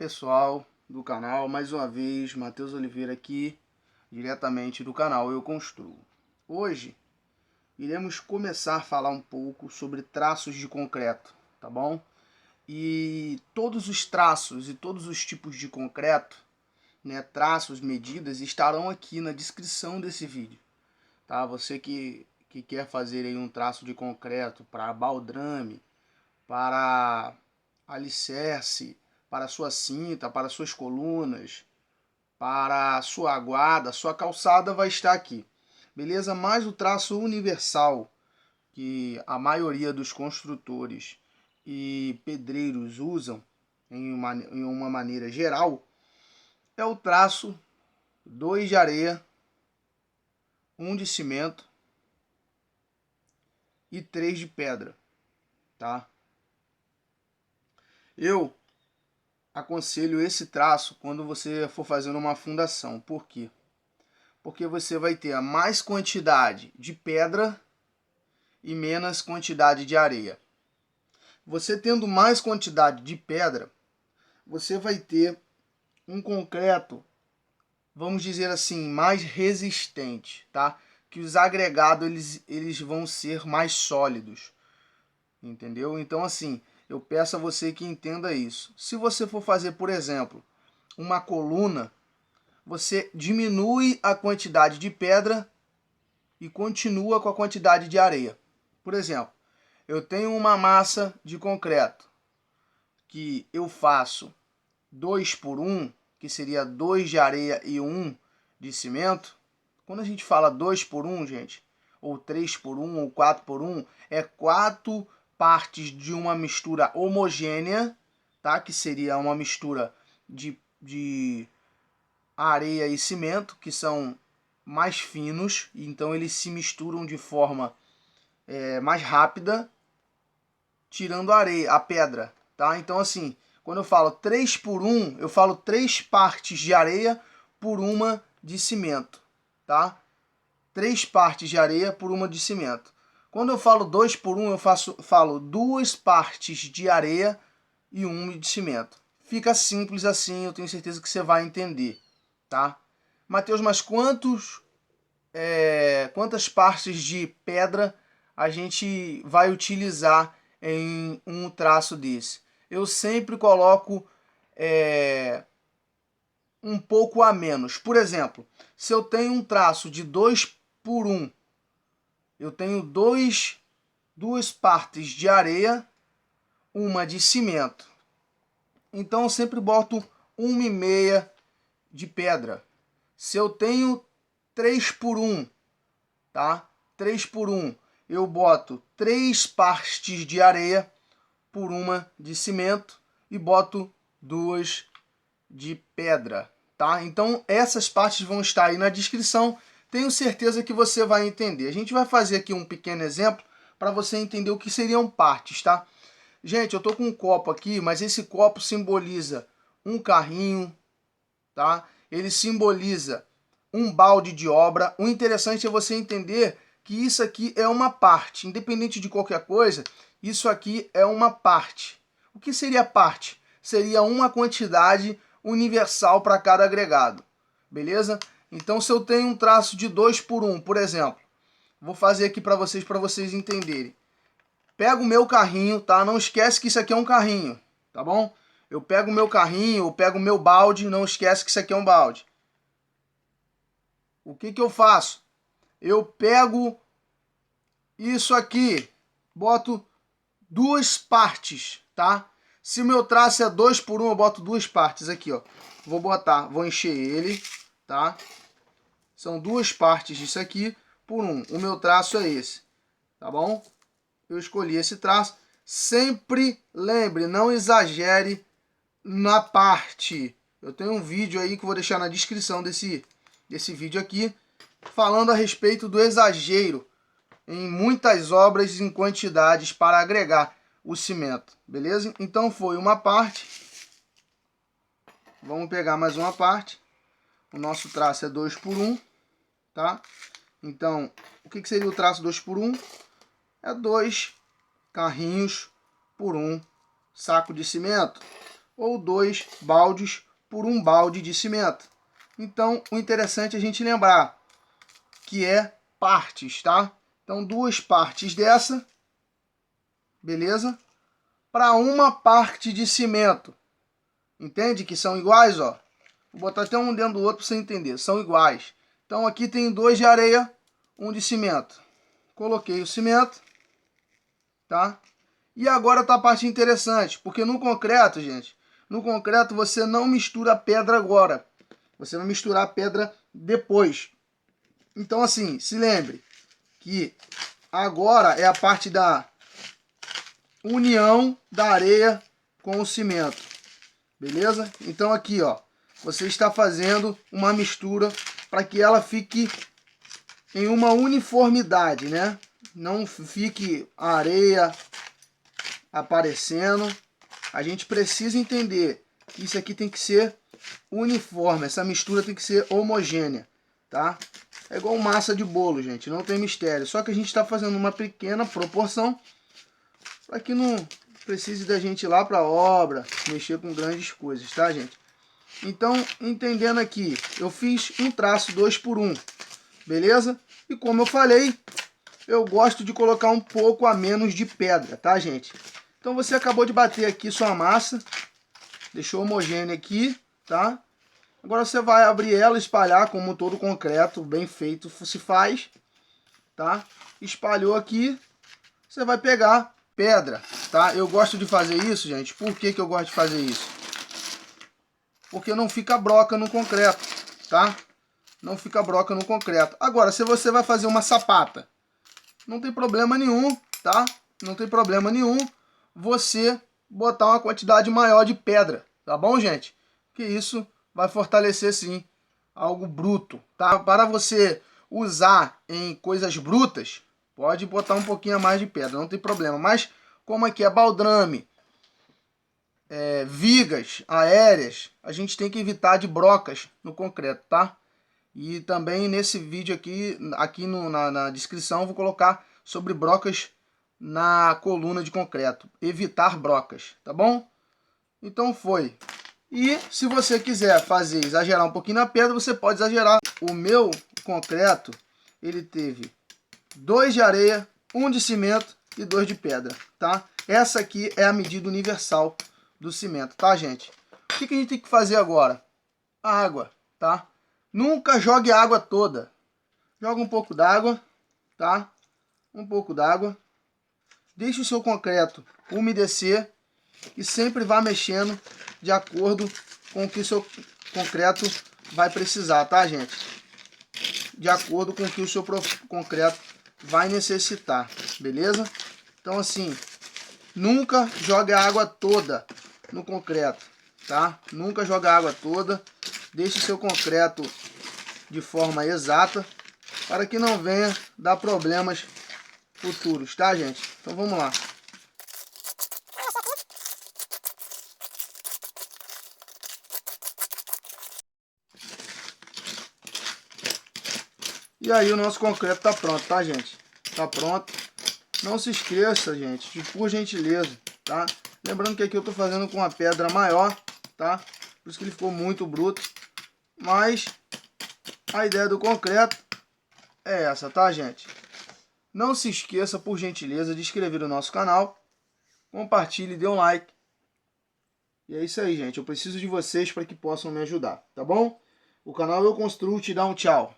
pessoal do canal, mais uma vez, Matheus Oliveira aqui, diretamente do canal Eu Construo. Hoje, iremos começar a falar um pouco sobre traços de concreto, tá bom? E todos os traços e todos os tipos de concreto, né, traços, medidas, estarão aqui na descrição desse vídeo, tá? Você que quer fazer aí um traço de concreto para baldrame, para alicerce, para sua cinta, para suas colunas, para sua guarda, sua calçada vai estar aqui. Beleza? Mas o traço universal que a maioria dos construtores e pedreiros usam em uma maneira geral é o traço 2 de areia, 1 de cimento e 3 de pedra, tá? Eu aconselho esse traço quando você for fazendo uma fundação. Por quê? Porque você vai ter a mais quantidade de pedra e menos quantidade de areia. Você tendo mais quantidade de pedra, você vai ter um concreto, vamos dizer assim, mais resistente, tá? Que os agregados eles vão ser mais sólidos, entendeu? Então assim, eu peço a você que entenda isso. Se você for fazer, por exemplo, uma coluna, você diminui a quantidade de pedra e continua com a quantidade de areia. Por exemplo, eu tenho uma massa de concreto que eu faço 2 por 1, que seria 2 de areia e 1 de cimento. Quando a gente fala 2 por 1, gente, ou 3 por 1, ou 4 por 1, é 4 partes de uma mistura homogênea, tá? Que seria uma mistura de areia e cimento, que são mais finos, então eles se misturam de forma mais rápida, tirando a areia, a pedra, tá? Então assim, quando eu falo 3 por 1, eu falo 3 partes de areia por uma de cimento, tá? 3 partes de areia por uma de cimento. Quando eu falo 2 por 1, eu falo 2 partes de areia e 1 de cimento. Fica simples assim, eu tenho certeza que você vai entender, tá? Matheus, mas quantas partes de pedra a gente vai utilizar em um traço desse? Eu sempre coloco um pouco a menos. Por exemplo, se eu tenho um traço de 2 por 1, eu tenho duas partes de areia, uma de cimento. Então eu sempre boto 1,5 de pedra. Se eu tenho 3 por 1, tá? 3 por 1, eu boto 3 partes de areia por uma de cimento e boto 2 de pedra, tá? Então essas partes vão estar aí na descrição. Tenho certeza que você vai entender. A gente vai fazer aqui um pequeno exemplo para você entender o que seriam partes, tá? Gente, eu tô com um copo aqui, mas esse copo simboliza um carrinho, tá? Ele simboliza um balde de obra. O interessante é você entender que isso aqui é uma parte. Independente de qualquer coisa, isso aqui é uma parte. O que seria parte? Seria uma quantidade universal para cada agregado. Beleza? Então, se eu tenho um traço de 2 por 1, por exemplo, vou fazer aqui para vocês entenderem. Pego o meu carrinho, tá? Não esquece que isso aqui é um carrinho, tá bom? Eu pego o meu carrinho, eu pego o meu balde, não esquece que isso aqui é um balde. O que eu faço? Eu pego isso aqui, boto 2 partes, tá? Se o meu traço é 2 por 1, eu boto 2 partes aqui, ó. Vou encher ele, tá? São 2 partes disso aqui por 1. O meu traço é esse, tá bom? Eu escolhi esse traço. Sempre lembre, não exagere na parte. Eu tenho um vídeo aí que eu vou deixar na descrição desse vídeo aqui, falando a respeito do exagero em muitas obras em quantidades para agregar o cimento, beleza? Então foi uma parte. Vamos pegar mais uma parte. O nosso traço é 2 por 1, tá? Então, o que seria o traço 2 por 1? É 2 carrinhos por 1 saco de cimento. ou 2 baldes por 1 balde de cimento. Então, o interessante é a gente lembrar que é partes, tá? Então, 2 partes dessa, beleza? Para 1 parte de cimento. Entende que são iguais, ó? Vou botar até um dentro do outro para você entender. São iguais. Então, aqui tem 2 de areia, 1 de cimento. Coloquei o cimento, tá? E agora tá a parte interessante, porque no concreto, gente, no concreto você não mistura a pedra agora. Você vai misturar a pedra depois. Então, assim, se lembre que agora é a parte da união da areia com o cimento. Beleza? Então aqui, ó, você está fazendo uma mistura para que ela fique em uma uniformidade, né? Não fique a areia aparecendo. A gente precisa entender que isso aqui tem que ser uniforme, essa mistura tem que ser homogênea, tá? É igual massa de bolo, gente, não tem mistério. Só que a gente está fazendo uma pequena proporção para que não precise da gente ir lá para a obra, mexer com grandes coisas, tá, gente? Então, entendendo aqui, eu fiz um traço 2 por 1, beleza? E como eu falei, eu gosto de colocar um pouco a menos de pedra, tá, gente? Então você acabou de bater aqui sua massa, deixou homogênea aqui, tá? Agora você vai abrir ela, espalhar como todo concreto, bem feito se faz, tá? Espalhou aqui, você vai pegar pedra, tá? Eu gosto de fazer isso, gente. Por que que eu gosto de fazer isso? Porque não fica broca no concreto, tá? Não fica broca no concreto. Agora, se você vai fazer uma sapata, não tem problema nenhum, tá? Não tem problema nenhum você botar uma quantidade maior de pedra, tá bom, gente? Que isso vai fortalecer, sim, algo bruto, tá? Para você usar em coisas brutas, pode botar um pouquinho a mais de pedra, não tem problema. Mas como aqui é baldrame, vigas aéreas, a gente tem que evitar de brocas no concreto, tá? E também nesse vídeo aqui na descrição, eu vou colocar sobre brocas na coluna de concreto. Evitar brocas, tá bom? Então foi. E se você quiser exagerar um pouquinho na pedra, você pode exagerar. O meu concreto, ele teve 2 de areia, 1 de cimento e 2 de pedra, tá? Essa aqui é a medida universal do cimento, tá, gente? O que a gente tem que fazer agora? A água, tá? Nunca jogue a água toda. Joga um pouco d'água, tá? Um pouco d'água. Deixe o seu concreto umedecer e sempre vá mexendo de acordo com o que o seu concreto vai precisar, tá, gente? De acordo com o que o seu concreto vai necessitar, beleza? Então, assim, nunca jogue a água toda no concreto, tá? Nunca jogue a água toda. Deixe o seu concreto de forma exata para que não venha dar problemas futuros, tá, gente? Então vamos lá. E aí o nosso concreto tá pronto, tá, gente? Tá pronto. Não se esqueça, gente, por gentileza, tá? Lembrando que aqui eu tô fazendo com uma pedra maior, tá? Por isso que ele ficou muito bruto. Mas a ideia do concreto é essa, tá, gente? Não se esqueça, por gentileza, de inscrever no nosso canal. Compartilhe, dê um like. E é isso aí, gente. Eu preciso de vocês para que possam me ajudar, tá bom? O canal Eu Construo te dá um tchau.